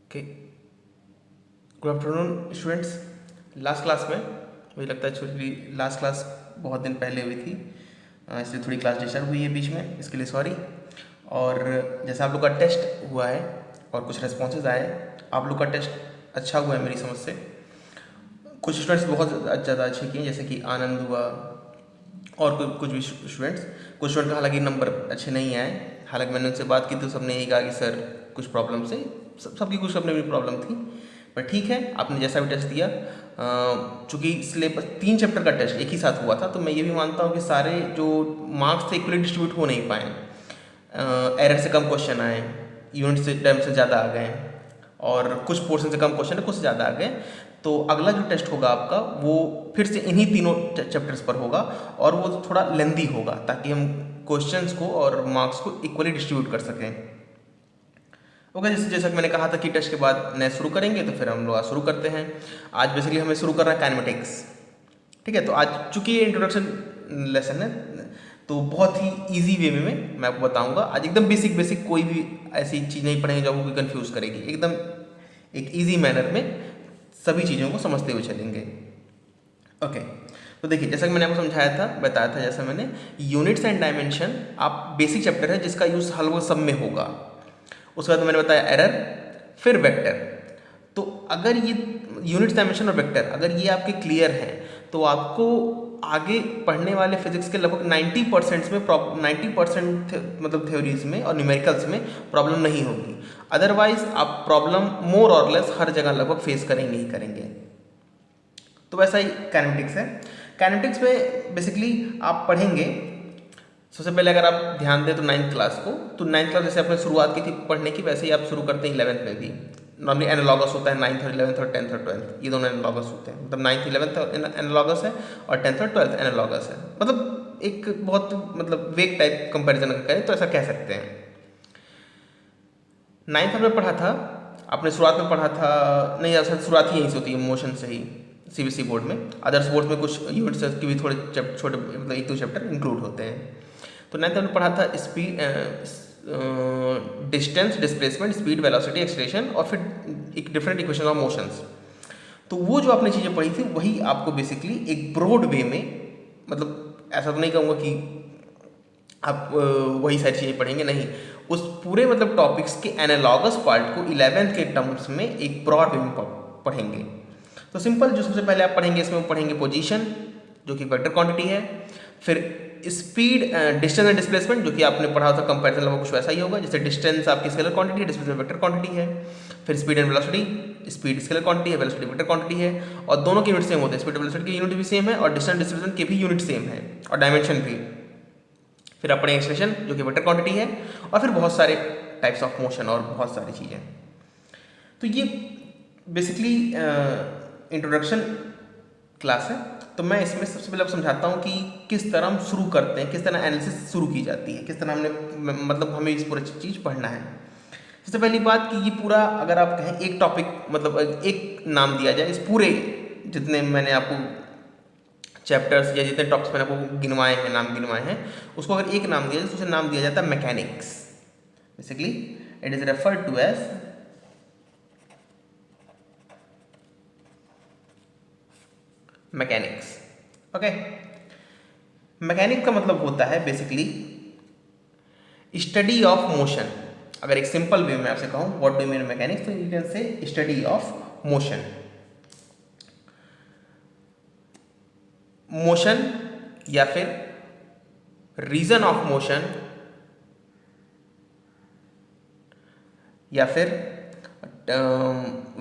Okay, good afternoon students. Last class में मुझे लगता है छोटी लास्ट क्लास बहुत दिन पहले हुई थी, इसलिए थोड़ी क्लास डिस्टर्ब हुई है बीच में, इसके लिए सॉरी। और जैसा आप लोग का टेस्ट हुआ है और कुछ रेस्पॉन्सेज आए, आप लोग का टेस्ट अच्छा हुआ है मेरी समझ से। कुछ स्टूडेंट्स बहुत ज़्यादा अच्छे किए, जैसे कि आनंद हुआ और कुछ भी स्टूडेंट्स। कुछ स्टूडेंट का हालांकि नंबर अच्छे नहीं आए, हालांकि मैंने उनसे बात की तो सबने यही कहा कि सर कुछ प्रॉब्लम से सबकी कुछ अपनी अपनी प्रॉब्लम थी, पर ठीक है, आपने जैसा भी टेस्ट दिया। चूँकि सिलेबस 3 चैप्टर का टेस्ट एक ही साथ हुआ था, तो मैं ये भी मानता हूँ कि सारे जो मार्क्स थे इक्वली डिस्ट्रीब्यूट हो नहीं पाए। एरर से कम क्वेश्चन आए, यूनिट से टाइम से ज़्यादा आ गए, और कुछ पोर्शन से कम क्वेश्चन है, कुछ से ज़्यादा आ गए। तो अगला जो टेस्ट होगा आपका वो फिर से इन्हीं तीनों चैप्टर्स पर होगा, और वो थोड़ा लेंदी होगा ताकि हम क्वेश्चंस को और मार्क्स को इक्वली डिस्ट्रीब्यूट कर सकें। ओके, जैसा कि मैंने कहा था कि टेस्ट के बाद नए शुरू करेंगे, तो फिर हम लोग आज शुरू करते हैं। आज बेसिकली हमें शुरू करना है काइनेमेटिक्स। ठीक है, तो आज चूंकि ये इंट्रोडक्शन लेसन है, तो बहुत ही इजी वे में मैं आपको बताऊंगा। आज एकदम बेसिक बेसिक, कोई भी ऐसी चीज़ नहीं पढ़ेंगे जो आपको कोई कन्फ्यूज़ करेगी। एकदम एक इजी मैनर में सभी चीज़ों को समझते हुए चलेंगे। ओके, तो देखिए, जैसा कि मैंने आपको समझाया था, बताया था, जैसा मैंने यूनिट्स एंड डायमेंशन आप बेसिक चैप्टर है जिसका यूज़ हर वो सब में होगा। उसके बाद मैंने बताया एरर, फिर वेक्टर। तो अगर ये यूनिट्स डायमेंशन और वेक्टर अगर ये आपके क्लियर हैं, तो आपको आगे पढ़ने वाले फिजिक्स के लगभग 90% में 90% मतलब थ्योरीज में और न्यूमेरिकल्स में प्रॉब्लम नहीं होगी। अदरवाइज आप प्रॉब्लम मोर और लेस हर जगह लगभग फेस करेंगे ही करेंगे। तो वैसा ही काइनेमेटिक्स है। काइनेमेटिक्स में बेसिकली आप पढ़ेंगे, सबसे पहले अगर आप ध्यान दें तो 9th क्लास को, तो 9th क्लास जैसे आपने शुरुआत की थी पढ़ने की, वैसे ही आप शुरू करते हैं 11th में भी। नॉर्मली एनालॉगस होता है 9th और 11th और 10th और 12th, ये दोनों एनालॉगस होते हैं। मतलब 9th 11th एनालॉगस है और 10th और 12th एनालॉगस है। मतलब एक बहुत मतलब वेग टाइप कंपेरिजन अगर करें तो ऐसा कह सकते हैं। 9th हमने पढ़ा था, आपने शुरुआत में पढ़ा था, नहीं असल शुरुआत ही यहीं से होती है, मोशन से ही, सीबीएसई बोर्ड में। अदर्स बोर्ड में कुछ यूनिट्स के भी थोड़े छोटे मतलब 1-2 चैप्टर इंक्लूड होते हैं। तो 9th हमने पढ़ा था speed, distance, displacement, speed, velocity, acceleration, और फिर एक डिफरेंट इक्वेशन ऑफ मोशंस। तो वो जो आपने चीज़ें पढ़ी थी वही आपको बेसिकली एक ब्रॉड वे में, मतलब ऐसा तो नहीं कहूँगा कि आप वही सारी चीज़ें पढ़ेंगे, नहीं, उस पूरे मतलब टॉपिक्स के एनालॉगस पार्ट को 11th के टर्म्स में एक ब्रॉड वे में पढ़ेंगे। तो सिंपल जो सबसे पहले आप पढ़ेंगे, इसमें पढ़ेंगे पोजीशन जो कि वेक्टर क्वांटिटी है, फिर स्पीड, डिस्टेंस एंड डिस्प्लेसमेंट जो कि आपने पढ़ा था, कंपैरिजन लगभग कुछ वैसा ही होगा, जैसे डिस्टेंस आपकी स्केलर क्वांटिटी है, डिस्प्लेसमेंट वेक्टर क्वांटिटी है। फिर speed and velocity, speed scalar quantity है, वेलोसिटी वेक्टर क्वांटिटी है, और दोनों के यूनिट सेम होते हैं। स्पीड वेलोसिटी की यूनिट भी सेम है और डिस्टेंस डिस्प्लेसमेंट के भी यूनिट सेम है, और डायमेंशन भी। फिर अपने एक्सप्रेशन जो कि वेक्टर क्वांटिटी है, और फिर बहुत सारे टाइप्स ऑफ मोशन और बहुत सारी चीज़ें। तो ये बेसिकली इंट्रोडक्शन क्लास है। तो मैं इसमें सबसे पहले समझाता हूँ कि किस तरह हम शुरू करते हैं, किस तरह एनालिसिस शुरू की जाती है, किस तरह हमने मतलब हमें इस पूरी चीज़ पढ़ना है। सबसे पहली बात कि ये पूरा अगर आप कहें एक टॉपिक, मतलब एक नाम दिया जाए इस पूरे जितने मैंने आपको चैप्टर्स या जितने टॉपिक्स मैंने आपको गिनवाए हैं, नाम गिनवाए हैं, उसको अगर एक नाम दिया जाए तो उसे नाम दिया जाता है mechanics. Basically it is referred to as mechanics. Okay, mechanics का मतलब होता है बेसिकली स्टडी ऑफ मोशन। अगर एक सिंपल वे में आपसे कहूँ what do you mean mechanics, तो you can say study of motion. Motion या फिर रीजन ऑफ मोशन, या फिर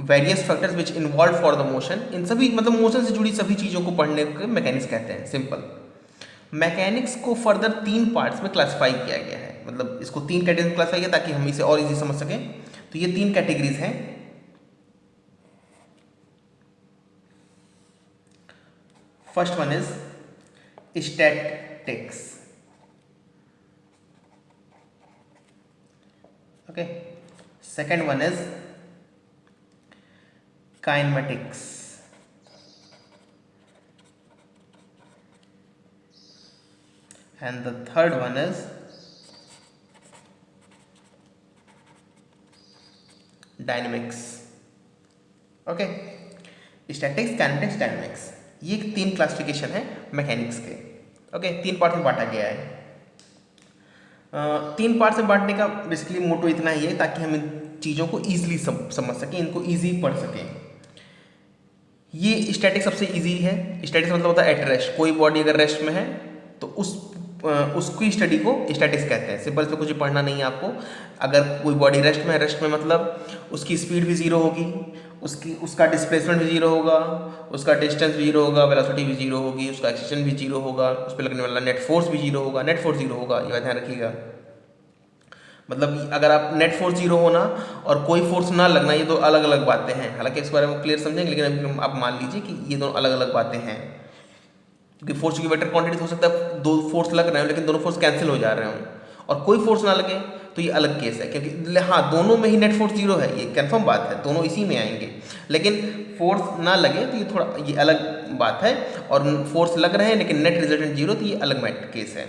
various factors which involve for the motion, इन सभी मतलब मोशन से जुड़ी सभी चीज़ों को पढ़ने को मैकेनिक्स कहते हैं। सिंपल मैकेनिक्स को फर्दर 3 पार्ट्स में क्लासिफाई किया गया है, मतलब इसको 3 कैटेगरी में क्लासिफाई किया ताकि हम इसे और इजी समझ सकें। तो ये 3 कैटेगरीज हैं। First one is statics, okay. Second one is kinematics, and the third one is dynamics. Okay, statics, kinetics, dynamics, ये 3 क्लासिफिकेशन है मैकेनिक्स के। ओके, 3 पार्ट में बांटा गया है। 3 पार्ट में बांटने का बेसिकली मोटो इतना ही है ताकि हम इन चीज़ों को ईजिली समझ सकें, इनको ईजी पढ़ सकें। ये स्टैटिक सबसे इजी है। स्टैटिक्स मतलब होता है एट रेस्ट, कोई बॉडी अगर रेस्ट में है तो उसकी स्टडी को स्टैटिक्स कहते हैं। सिंपल से कुछ पढ़ना नहीं है आपको। अगर कोई बॉडी रेस्ट में है, रेस्ट में मतलब उसकी स्पीड भी जीरो होगी, उसका डिस्प्लेसमेंट भी जीरो होगा, उसका डिस्टेंस भी जीरो होगा, वेलोसिटी भी जीरो होगी, उसका एक्सेलरेशन भी जीरो होगा, उस पर लगने वाला नेट फोर्स भी जीरो होगा। नेट फोर्स जीरो होगा, ये ध्यान रखिएगा। मतलब अगर आप नेट फोर्स जीरो होना और कोई फोर्स ना लगना, ये दो अलग अलग बातें हैं। हालांकि इस बारे में क्लियर समझेंगे, लेकिन अभी आप मान लीजिए कि ये दोनों अलग अलग बातें हैं। क्योंकि फोर्स की वेक्टर क्वांटिटी हो सकता है दो फोर्स लग रहे हो लेकिन दोनों फोर्स कैंसिल हो जा रहे हो, और कोई फोर्स ना लगे तो ये अलग केस है। क्योंकि हाँ, दोनों में ही नेट फोर्स जीरो है, ये कंफर्म बात है, दोनों इसी में आएंगे। लेकिन फोर्स ना लगे तो ये थोड़ा ये अलग बात है, और फोर्स लग रहे हैं लेकिन नेट रिजल्टेंट जीरो, तो ये अलग केस है।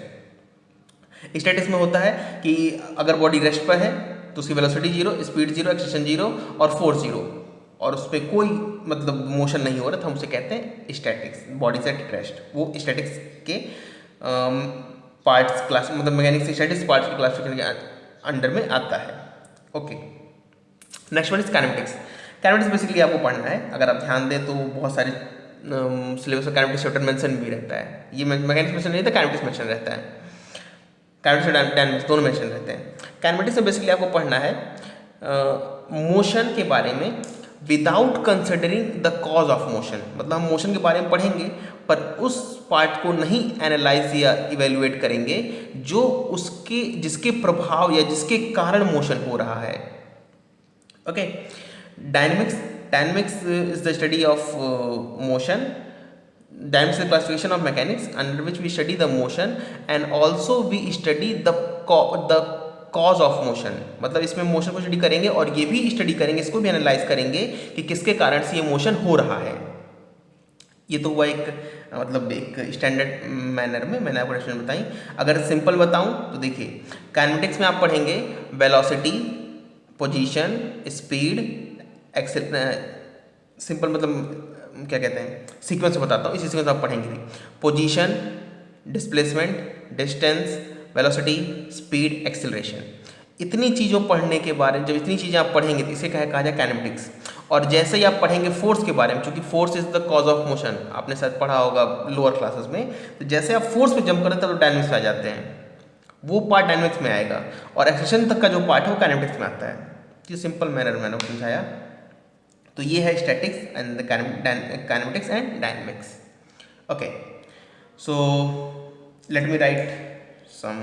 स्टैटिक्स में होता है कि अगर बॉडी रेस्ट पर है तो उसकी velocity zero, speed zero, acceleration zero और फोर्स जीरो, और उस पर कोई मतलब मोशन नहीं हो रहा, तो हम उसे कहते हैं स्टैटिक्स। बॉडी सेट रेस्ट, वो स्टैटिक्स के पार्ट्स क्लास, मतलब मैकेनिक्स स्टैटिक्स पार्ट्स की क्लासिफिकेशन के अंडर में आता है। Okay, next one is kinematics. Kinematics basically आपको पढ़ना है, अगर आप ध्यान दें तो बहुत सारे सिलेबस में काइनेमेटिक्स चैप्टर मेंशन भी रहता है। ये मैकेनिक्स मेंशन नहीं रहता, काइनेमेटिक्स मेंशन रहता है। काइनेटिक्स और डायनेमिक्स दोनों मेंशन रहते हैं। काइनेमेटिक्स में बेसिकली आपको पढ़ना है मोशन के बारे में without considering the cause of motion. मतलब हम मोशन के बारे में पढ़ेंगे पर उस पार्ट को नहीं एनालाइज या इवेल्युएट करेंगे जो उसके जिसके प्रभाव या जिसके कारण मोशन हो रहा है। Okay, dynamics is the study of motion. Dynamics is the classification of mechanics under which we study the motion and also we study the cause of motion. मतलब इसमें मोशन को स्टडी करेंगे और ये भी स्टडी करेंगे, इसको भी एनालाइज करेंगे कि किसके कारण से ये मोशन हो रहा है। ये तो हुआ एक मतलब एक स्टैंडर्ड मैनर में मैंने आपको डेफिनेशन बताई। अगर सिंपल बताऊं तो देखिए, काइनेमेटिक्स में आप पढ़ेंगे वेलोसिटी, पोजीशन, स्पीड, एक्सेल, सिंपल मतलब क्या कहते हैं, सीक्वेंस बताता हूँ, इसी सीक्वेंस आप पढ़ेंगे। Position, displacement, distance, velocity, speed, acceleration, इतनी चीज़ों पढ़ने के बारे में जब इतनी चीज़ें आप पढ़ेंगे तो इसे कहा जाए काइनेमेटिक्स। और जैसे ही आप पढ़ेंगे फोर्स के बारे में, क्योंकि force is the cause of motion, आपने शायद पढ़ा होगा लोअर क्लासेस में, तो जैसे आप फोर्स पे जंप करते हैं तो डायनेमिक्स में आ जाते हैं, वो पार्ट डायनेमिक्स में आएगा, और एक्सेलरेशन तक का जो पार्ट है वो काइनेमेटिक्स में आता है। ये सिंपल मैनर मैंने समझाया। तो ये है statics and kinematics and dynamics. Okay, so let me write some,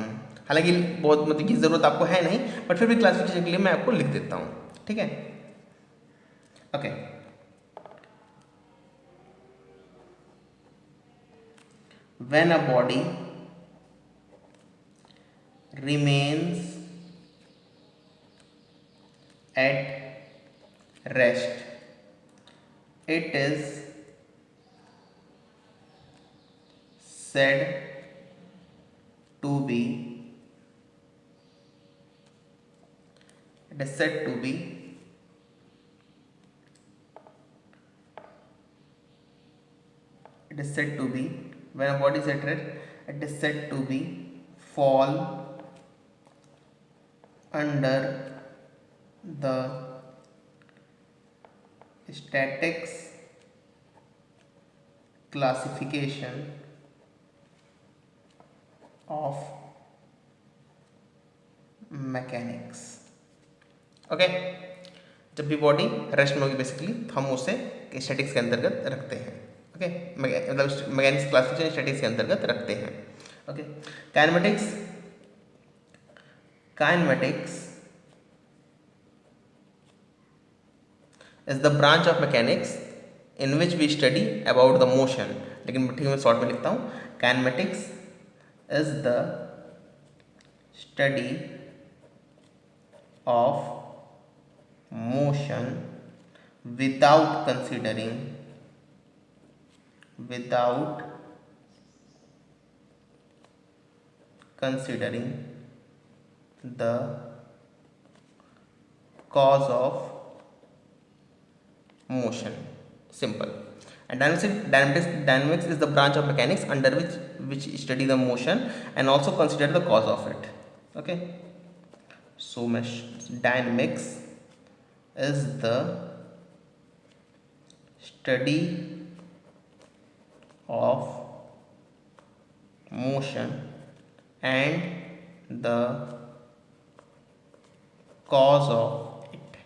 हालांकि बहुत मतलब की ज़रूरत आपको है नहीं, बट फिर भी क्लासिफिकेशन के लिए मैं आपको लिख देता हूँ, ठीक है। Okay, when a body remains at rest, it is said to be when a body is at rest, it is said to be fall under the statics classification of mechanics. Okay, जब भी body rest में होगी basically हम उसे statics के अंतर्गत रखते हैं। ओके, मतलब मैकेनिक्स क्लासिफिकेशन स्टैटिक्स के अंतर्गत रखते हैं। Okay, kinematics is the branch of mechanics in which we study about the motion. लेकिन ठीक मैं शॉर्ट में लिखता हूँ, kinematics is the study of motion without considering the cause of motion. Simple. And dynamics is the branch of mechanics under which study the motion and also consider the cause of it. Okay. So dynamics is the study of motion and the cause of it.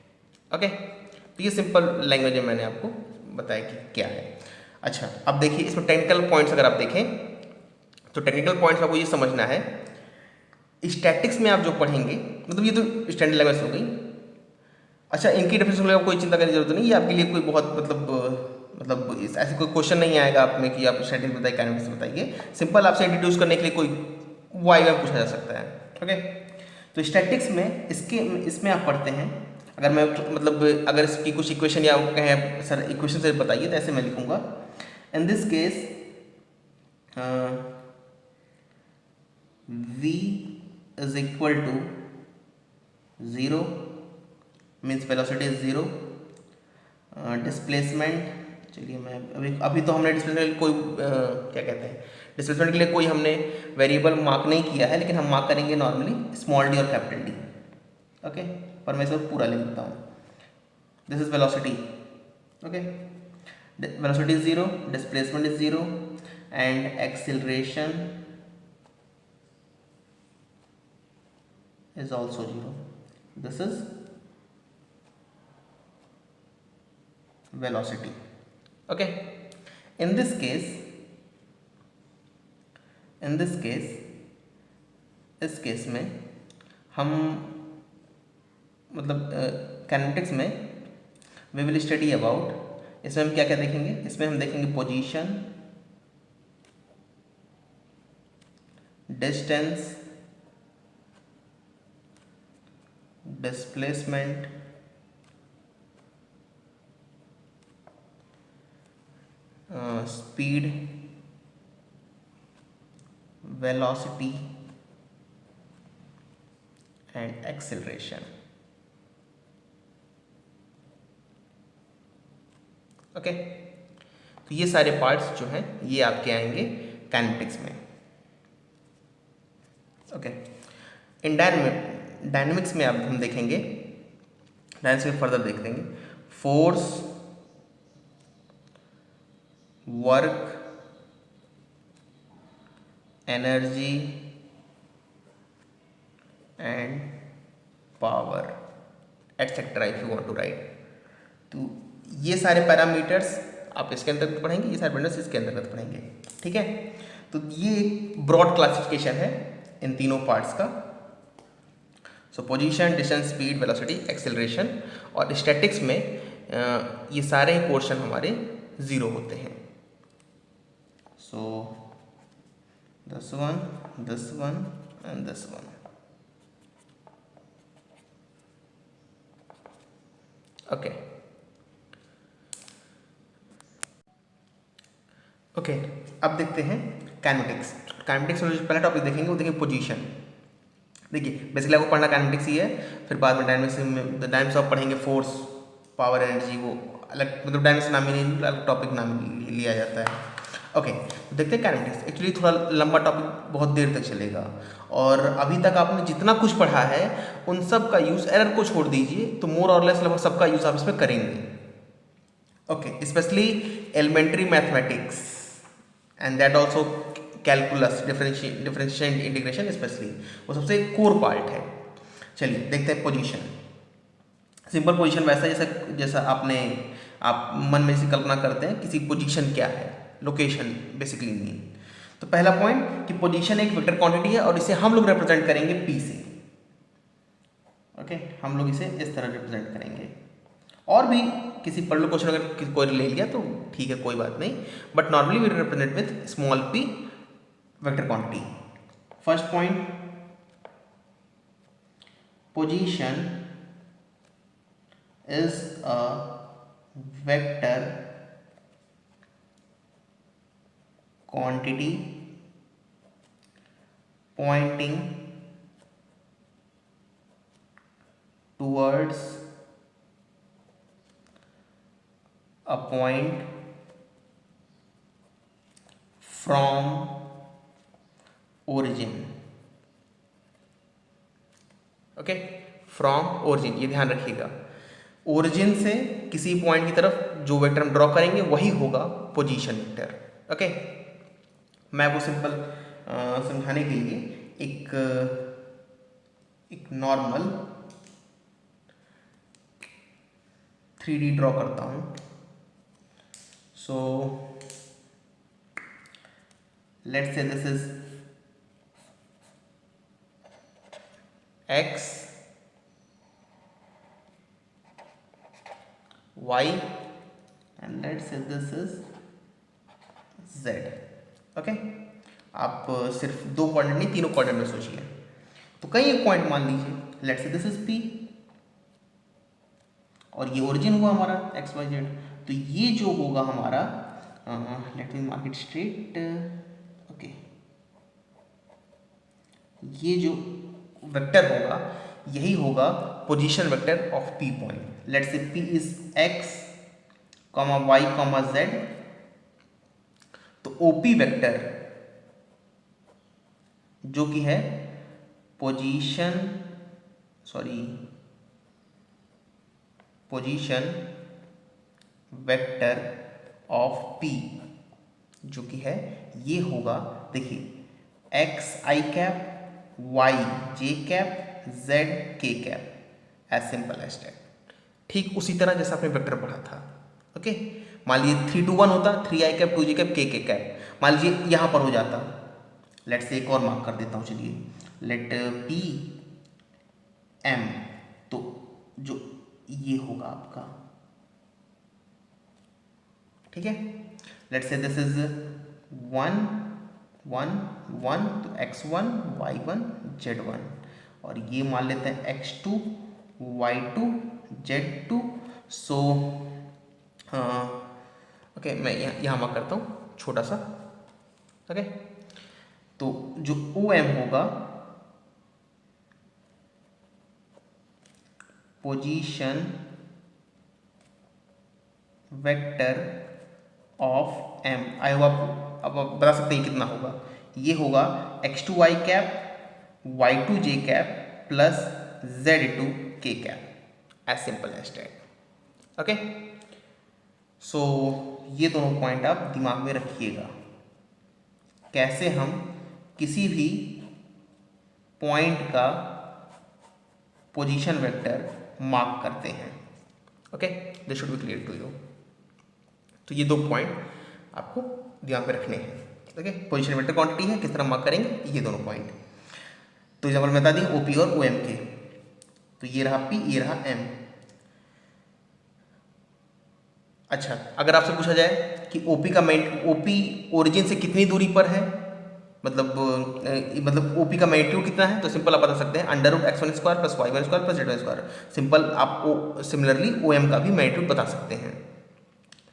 Okay, तो ये simple language में मैंने आपको बताया कि क्या है। अच्छा, अब देखिए इसमें टेक्निकल पॉइंट्स अगर आप देखें तो टेक्निकल पॉइंट्स आपको ये समझना है, स्टैटिक्स में आप जो पढ़ेंगे, मतलब ये तो स्टैंडर्ड लैंग्वेज हो गई। अच्छा, इनकी डेफिनेशन में कोई चिंता करने की जरूरत नहीं, ये आपके लिए कोई बहुत मतलब ऐसे कोई क्वेश्चन नहीं आएगा आप में कि आप स्टैटिक्स बताइए काइनेटिक्स बताइए। सिंपल आपसे इंट्रोड्यूस करने के लिए कोई वाई में पूछा जा सकता है। ओके, तो स्टैटिक्स में इसमें आप पढ़ते हैं, अगर मैं मतलब अगर इसकी कुछ इक्वेशन या कहें सर इक्वेशन से बताइए तो ऐसे मैं लिखूंगा, in this case v is equal to 0 means velocity is 0, displacement, चलिए मैं अभी तो हमने डिस्प्लेसमेंट कोई क्या कहते हैं, डिस्प्लेसमेंट के लिए कोई हमने वेरिएबल मार्क नहीं किया है, लेकिन हम मार्क करेंगे नॉर्मली स्मॉल डी और कैपिटल डी। ओके, पर मैं इसको पूरा लिख देता हूँ, this is velocity. Okay, velocity is 0, displacement is 0 and acceleration is also 0. This is velocity. Okay, in this case इस केस में हम मतलब काइनेटिक्स में वी विल स्टडी अबाउट, इसमें हम क्या क्या देखेंगे, इसमें हम देखेंगे position, distance, displacement, speed, velocity and acceleration. Okay, तो ये सारे पार्ट्स जो हैं ये आपके आएंगे काइनेटिक्स में। ओके, इन डायनेमिक्स में अब हम देखेंगे, डायनेमिक्स में फर्दर देख लेंगे force, work, energy and power etcetera if you want to write. तो ये सारे पैरामीटर्स आप इसके अंतर्गत पढ़ेंगे, ये सारे पैरामीटर्स इसके अंतर्गत पढ़ेंगे। ठीक है, तो ये एक ब्रॉड क्लासिफिकेशन है इन तीनों पार्ट्स का। सो position, distance, speed, velocity, acceleration, और स्टैटिक्स में ये सारे पोर्शन हमारे 0 होते हैं। So this one and this one. Okay okay, अब देखते हैं काइनेटिक्स। काइनेटिक्स में जो पहला टॉपिक देखेंगे वो देखेंगे पोजीशन। देखिए बेसिकली आपको पढ़ना काइनेटिक्स ही है, फिर बाद में डायनेमिक्स आप पढ़ेंगे फोर्स, पावर, एनर्जी, वो अलग मतलब डायनेमिक्स नाम ही नहीं, अलग टॉपिक नाम लिया जाता है। ओके, तो देखते हैं काइनेटिक्स। एक्चुअली थोड़ा लंबा टॉपिक, बहुत देर तक चलेगा, और अभी तक आपने जितना कुछ पढ़ा है उन सब का यूज़, एरर को छोड़ दीजिए तो मोर और लेस लगभग सबका यूज़ आप इसमें करेंगे। Okay, specially elementary mathematics and that also calculus, differentiation integration specially, वो सबसे कोर पार्ट है। चलिए देखते हैं पोजीशन। सिंपल पोजीशन वैसा जैसा आप मन में से कल्पना करते हैं किसी पोजीशन क्या है, लोकेशन बेसिकली मीन। तो पहला पॉइंट कि पोजीशन एक वेक्टर क्वांटिटी है और इसे हम लोग रिप्रेजेंट करेंगे पी से। ओके, हम लोग इसे इस तरह रिप्रेजेंट करेंगे, और भी किसी पर्टिकुलर क्वेश्चन अगर कोई ले लिया तो ठीक है, कोई बात नहीं, but normally we represent with small p vector quantity. First point, position is a vector quantity pointing towards a point from origin. Okay, from origin, ये ध्यान रखिएगा। ओरिजिन से किसी पॉइंट की तरफ जो वेक्टर हम ड्रॉ करेंगे वही होगा पोजीशन वेक्टर। ओके, मैं वो सिंपल समझाने के लिए एक नॉर्मल 3D ड्रॉ करता हूँ। So let's say this is x, y and let's say this is z। Okay, आप सिर्फ दो कोऑर्डिनेट नहीं तीनों कोऑर्डिनेट में सोचिए। तो कहीं एक पॉइंट मान लीजिए, let's say this is p और ये ओरिजिन हुआ हमारा एक्स वाई जेड। तो ये जो होगा हमारा, let me mark it straight, okay, ये जो वेक्टर होगा यही होगा position vector of P point. Let's say P is X comma Y comma Z. तो ओपी वेक्टर जो कि है पोजीशन वेक्टर ऑफ पी जो कि है ये होगा, देखिए x i cap y j cap z k cap, as simple as that. ठीक उसी तरह जैसा आपने वेक्टर पढ़ा था। ओके, मान लीजिए 3 2 1 होता, 3 आई कैप 2 जे कैप के कैप। मान लीजिए यहाँ पर हो जाता, लेट से एक और मार्क कर देता हूँ, चलिए लेट पी एम। तो जो ये होगा आपका, ठीक है, लेट से दिस इज 1 1 1, तो x1 y1 z1, और ये मान लेते हैं x2 y2 z2। So okay, मैं यहाँ मार्क करता हूँ छोटा सा। ओके, तो जो OM होगा position vector of M। I hope अब आप बता सकते हैं कितना होगा। ये होगा x2 y cap y2 j cap plus z2 k cap, as simple as that. Okay, so ये दोनों पॉइंट आप दिमाग में रखिएगा, कैसे हम किसी भी पॉइंट का पोजीशन वेक्टर मार्क करते हैं। Okay, this should be clear to you. तो ये दो पॉइंट आपको दिमाग में रखने हैं। ओके, पोजीशन वेक्टर क्वांटिटी है, किस तरह मार्क करेंगे ये दोनों पॉइंट। तो एग्जाम्पल में बता दी ओपी और ओएम के। तो ये रहा पी, ये रहा एम। अच्छा, अगर आपसे पूछा जाए कि ओपी ओरिजिन से कितनी दूरी पर है, मतलब ओपी का मैग्नीट्यूड कितना है, तो सिंपल आप बता सकते हैं √x1² plus y1² plus z1²। Simple आप सिमिलरली ओएम का भी मैग्नीट्यूड बता सकते हैं।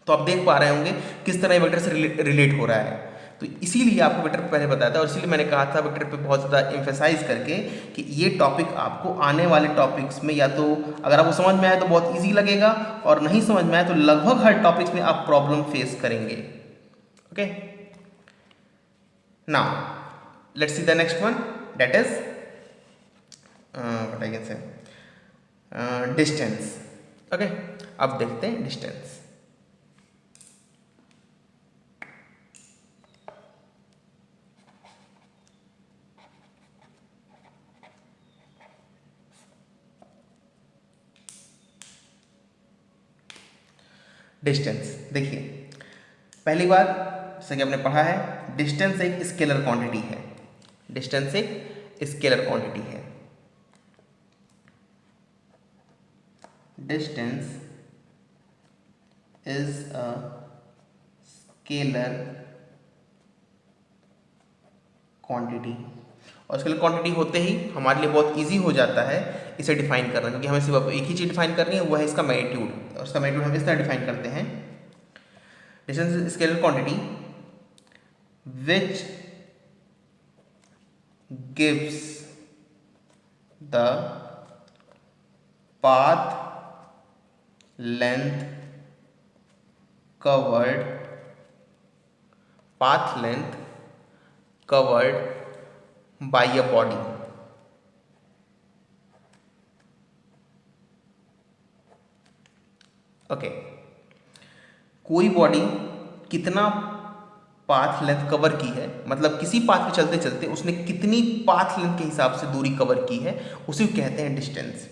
तो आप देख पा रहे होंगे किस तरह वेक्टर से रिलेट हो रहा है। तो इसीलिए आपको वेक्टर पहले बताया था, और इसीलिए मैंने कहा था वेक्टर पे बहुत ज़्यादा एम्फेसाइज करके कि ये टॉपिक आपको आने वाले टॉपिक्स में, या तो अगर आपको समझ में आए तो बहुत इजी लगेगा, और नहीं समझ में आए तो लगभग हर टॉपिक्स में आप प्रॉब्लम फेस करेंगे। Okay, now let's see the next one, that is what I can say distance. Okay, अब देखते हैं डिस्टेंस। डिस्टेंस देखिए, पहली बात जैसे कि आपने पढ़ा है, डिस्टेंस एक स्केलर क्वांटिटी है। डिस्टेंस एक स्केलर क्वांटिटी है। Distance is a scalar quantity, और स्केलर क्वांटिटी होते ही हमारे लिए बहुत इजी हो जाता है इसे डिफाइन करना, क्योंकि हमें सिर्फ एक ही चीज़ डिफाइन करनी है, वो है इसका मैग्नीट्यूड। और इसका मैग्नीट्यूड हम इस तरह डिफाइन करते हैं, distance is scalar quantity which gives the path length covered, path length covered by a body. Okay, कोई बॉडी कितना पाथ लेंथ कवर की है, मतलब किसी पाथ पे चलते चलते उसने कितनी पाथ लेंथ के हिसाब से दूरी कवर की है, उसी को कहते हैं डिस्टेंस।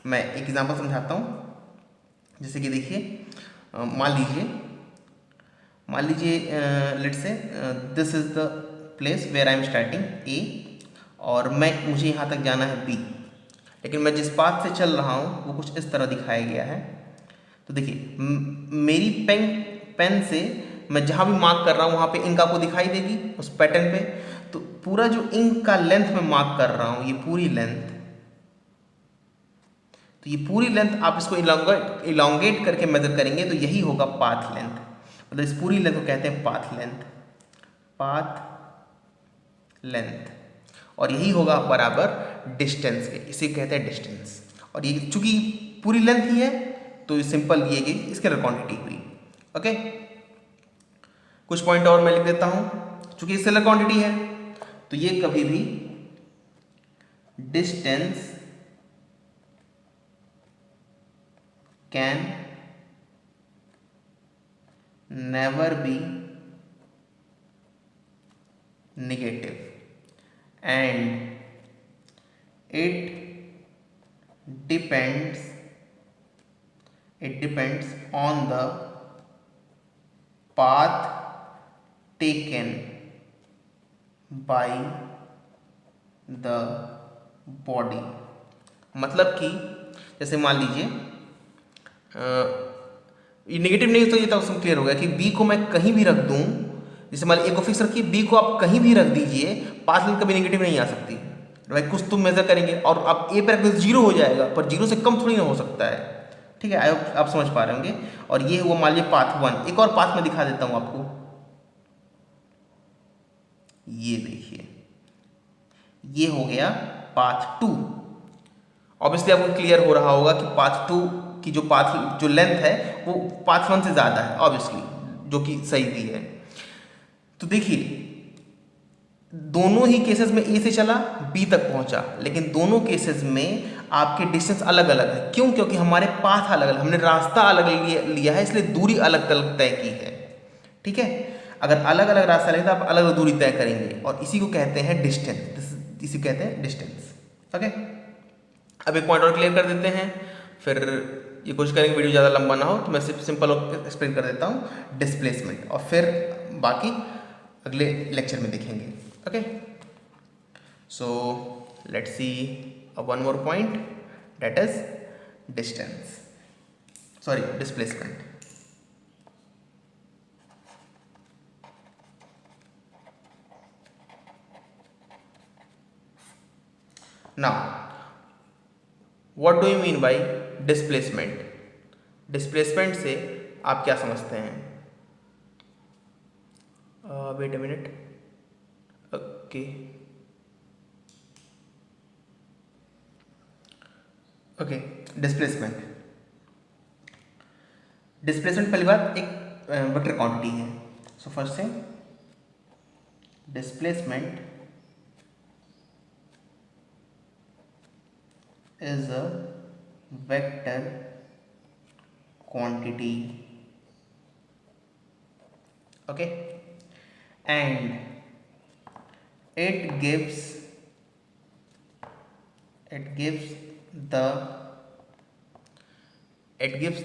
मैं एक एग्जांपल समझाता हूँ। जैसे कि देखिए, मान लीजिए let's say this is the place where I am starting A, और मुझे यहाँ तक जाना है बी, लेकिन मैं जिस पाथ से चल रहा हूँ वो कुछ इस तरह दिखाया गया है। तो देखिए, मेरी पेन से मैं जहाँ भी मार्क कर रहा हूँ वहाँ पे इंक आपको दिखाई देगी उस पैटर्न पे। तो पूरा जो इंक का लेंथ मैं मार्क कर रहा हूँ, ये पूरी लेंथ, तो ये पूरी लेंथ आप इसको इलोंगेट करके मेजर करेंगे तो यही होगा पाथ लेंथ। मतलब इस पूरी लेंथ को कहते हैं पाथ लेंथ, और यही होगा बराबर डिस्टेंस के, इसे कहते हैं डिस्टेंस। और ये चूंकि पूरी लेंथ ही है तो ये सिंपल ये कि स्केलर क्वांटिटी हुई। ओके, कुछ पॉइंट और मैं लिख देता हूं। चूंकि स्केलर क्वांटिटी है तो ये कभी भी distance can never be negative and it depends on the path taken by the body। मतलब कि जैसे मान लीजिए ये नेगेटिव नहीं, तो ये तो क्लियर हो गया कि बी को मैं कहीं भी रख दूं, जैसे मान लीजिए ए को फिक्स रखिए, बी को आप कहीं भी रख दीजिए, पाथ लेंथ कभी नेगेटिव नहीं आ सकती। भाई कुछ तुम मेजर करेंगे और आप ए पर रख दो जीरो हो जाएगा, पर जीरो से कम थोड़ी ना हो सकता है। ठीक है, आप समझ पा रहे होंगे। और ये वो मान लीजिए पाथ 1, एक और पाथ में दिखा देता हूं आपको। ये देखिए, ये हो गया पाथ 2। ऑब्वियसली आपको क्लियर हो रहा होगा कि पाथ 2 की जो लेंथ है वो पाथ 1 से ज़्यादा है, ऑब्वियसली, जो कि सही भी है। तो देखिए, दोनों ही केसेस में ए से चला बी तक पहुंचा, लेकिन दोनों केसेस में आपके डिस्टेंस अलग अलग है। क्यों? क्योंकि हमारे पाथ अलग अलग, हमने रास्ता अलग लिया है, इसलिए दूरी अलग अलग तय की है। ठीक है, अगर अलग अलग रास्ता लेंगे तो आप अलग अलग दूरी तय करेंगे, और इसी को कहते हैं डिस्टेंस, इसी को कहते हैं डिस्टेंस। ओके, अब एक पॉइंट और क्लियर कर देते हैं, फिर ये कोशिश करेंगे वीडियो ज़्यादा लंबा ना हो, तो मैं सिर्फ सिंपल एक्सप्लेन कर देता हूँ डिस्प्लेसमेंट, और फिर बाकी अगले लेक्चर में देखेंगे। Okay, so let's see one more point, that is displacement। Now what do you mean by displacement? Displacement से आप क्या समझते हैं? Wait a minute. Okay, displacement पहली बात एक वेक्टर क्वांटिटी है। So first thing, displacement is a vector quantity, okay, and it gives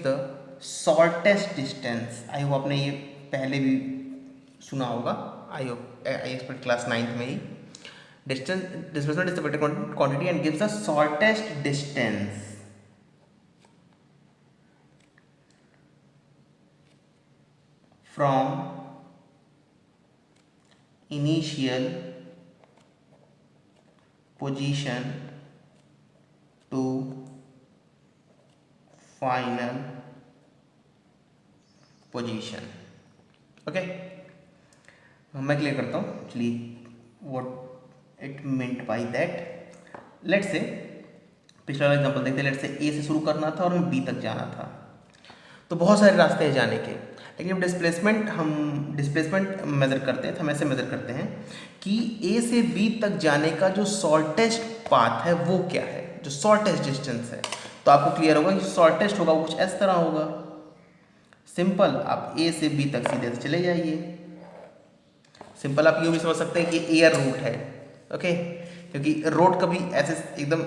the shortest distance। I hope आपने ये पहले भी सुना होगा, आई एक्सपेक्ट क्लास 9th में ही। Displacement is the vector quantity and gives the shortest distance from initial position to final position। Okay, मैं clear करता हूँ। चलिए, what it meant by that, let's say पिछला वाला एग्जांपल देखते हैं। लेट्स से ए से शुरू करना था और हमें बी तक जाना था, तो बहुत सारे रास्ते हैं जाने के, लेकिन जब डिस्प्लेसमेंट मेज़र करते हैं तो हम ऐसे मेज़र करते हैं कि ए से बी तक जाने का जो शॉर्टेस्ट पाथ है वो क्या है, जो शॉर्टेस्ट डिस्टेंस है। तो आपको क्लियर होगा कि शॉर्टेस्ट होगा वो कुछ इस तरह होगा। सिंपल, आप ए से बी तक सीधे से चले जाइए। सिंपल आप यूँ भी समझ सकते हैं कि एयर रूट है, ओके, क्योंकि रोड कभी ऐसे एकदम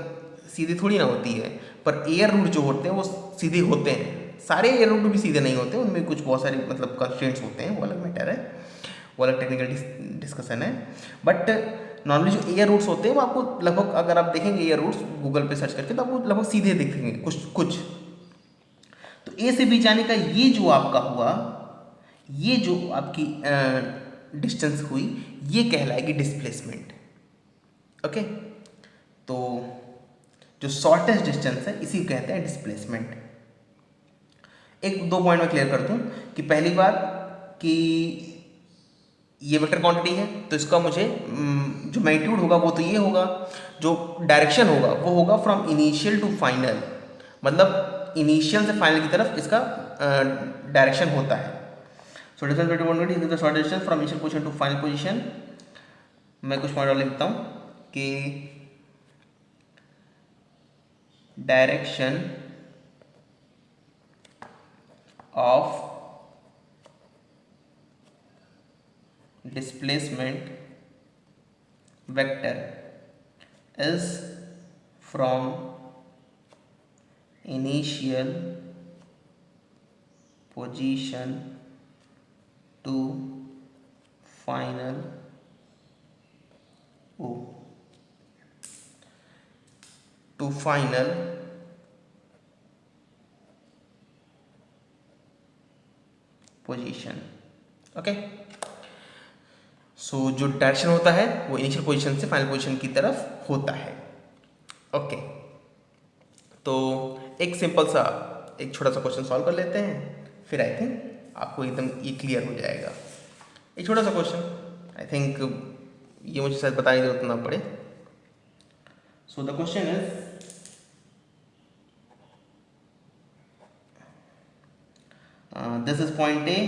सीधी थोड़ी ना होती है, पर एयर रूट जो होते हैं वो सीधे होते हैं। सारे एयर रूट भी सीधे नहीं होते, उनमें कुछ बहुत सारे मतलब कंस्ट्रेंट्स होते हैं, वो अलग मैटर है, वो अलग टेक्निकल डिस्कशन है। बट नॉर्मली जो एयर रूट्स होते हैं वो आपको लगभग, अगर आप देखेंगे एयर रूट्स गूगल पे सर्च करके, तो आपको लगभग सीधे दिखेंगे कुछ। तो ए से बी जाने का ये जो आपका हुआ, ये जो आपकी डिस्टेंस हुई, ये कहलाएगी डिस्प्लेसमेंट। ओके, तो जो शॉर्टेस्ट डिस्टेंस है इसी को कहते हैं डिस्प्लेसमेंट। एक दो पॉइंट में क्लियर कर दूं कि पहली बात कि ये वेक्टर क्वांटिटी है, तो इसका मुझे जो मैग्नीट्यूड होगा वो तो ये होगा, जो डायरेक्शन होगा वो होगा फ्रॉम इनिशियल टू फाइनल, मतलब इनिशियल से फाइनल की तरफ इसका डायरेक्शन होता है। So distance between quantity is the short distance from initial position to final position. मैं कुछ पॉइंट और लिखता हूँ कि direction of displacement vector is from initial position to final position. Okay, so जो डायरेक्शन होता है वो इनिशियल पोजीशन से फाइनल पोजीशन की तरफ होता है। ओके, तो एक सिंपल सा एक छोटा सा क्वेश्चन सॉल्व कर लेते हैं, फिर आई थिंक आपको एकदम ये क्लियर हो जाएगा। एक छोटा सा क्वेश्चन, आई थिंक ये मुझे शायद बताने की जरूरत ना पड़े। So the question is this is point A,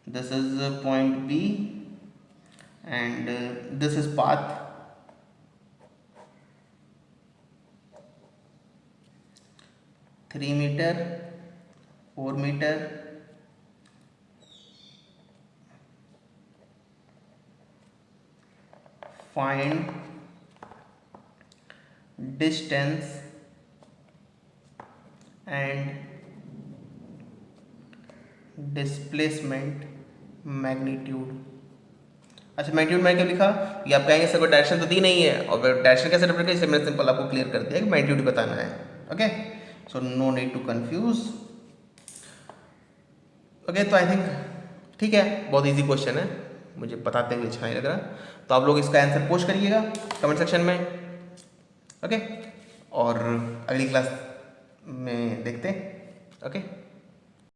this is point B, and this is path. Three meter, 4 meter, find distance and displacement magnitude. अच्छा, मैग्नीट्यूड मैं क्या लिखा, ये आप कहेंगे सर को डायरेक्शन तो दी नहीं है, और डायरेक्शन कैसे रिप्रेजेंट करें, इसे मैंने सिंपल आपको क्लियर कर दिया कि मैग्नीट्यूड बताना है। Okay, so no need to confuse. Okay, तो आई थिंक ठीक है, बहुत इजी क्वेश्चन है, मुझे बताते हुए अच्छा नहीं लग रहा, तो आप लोग इसका आंसर पोस्ट करिएगा कमेंट सेक्शन में। ओके, और अगली क्लास में देखते हैं। ओके।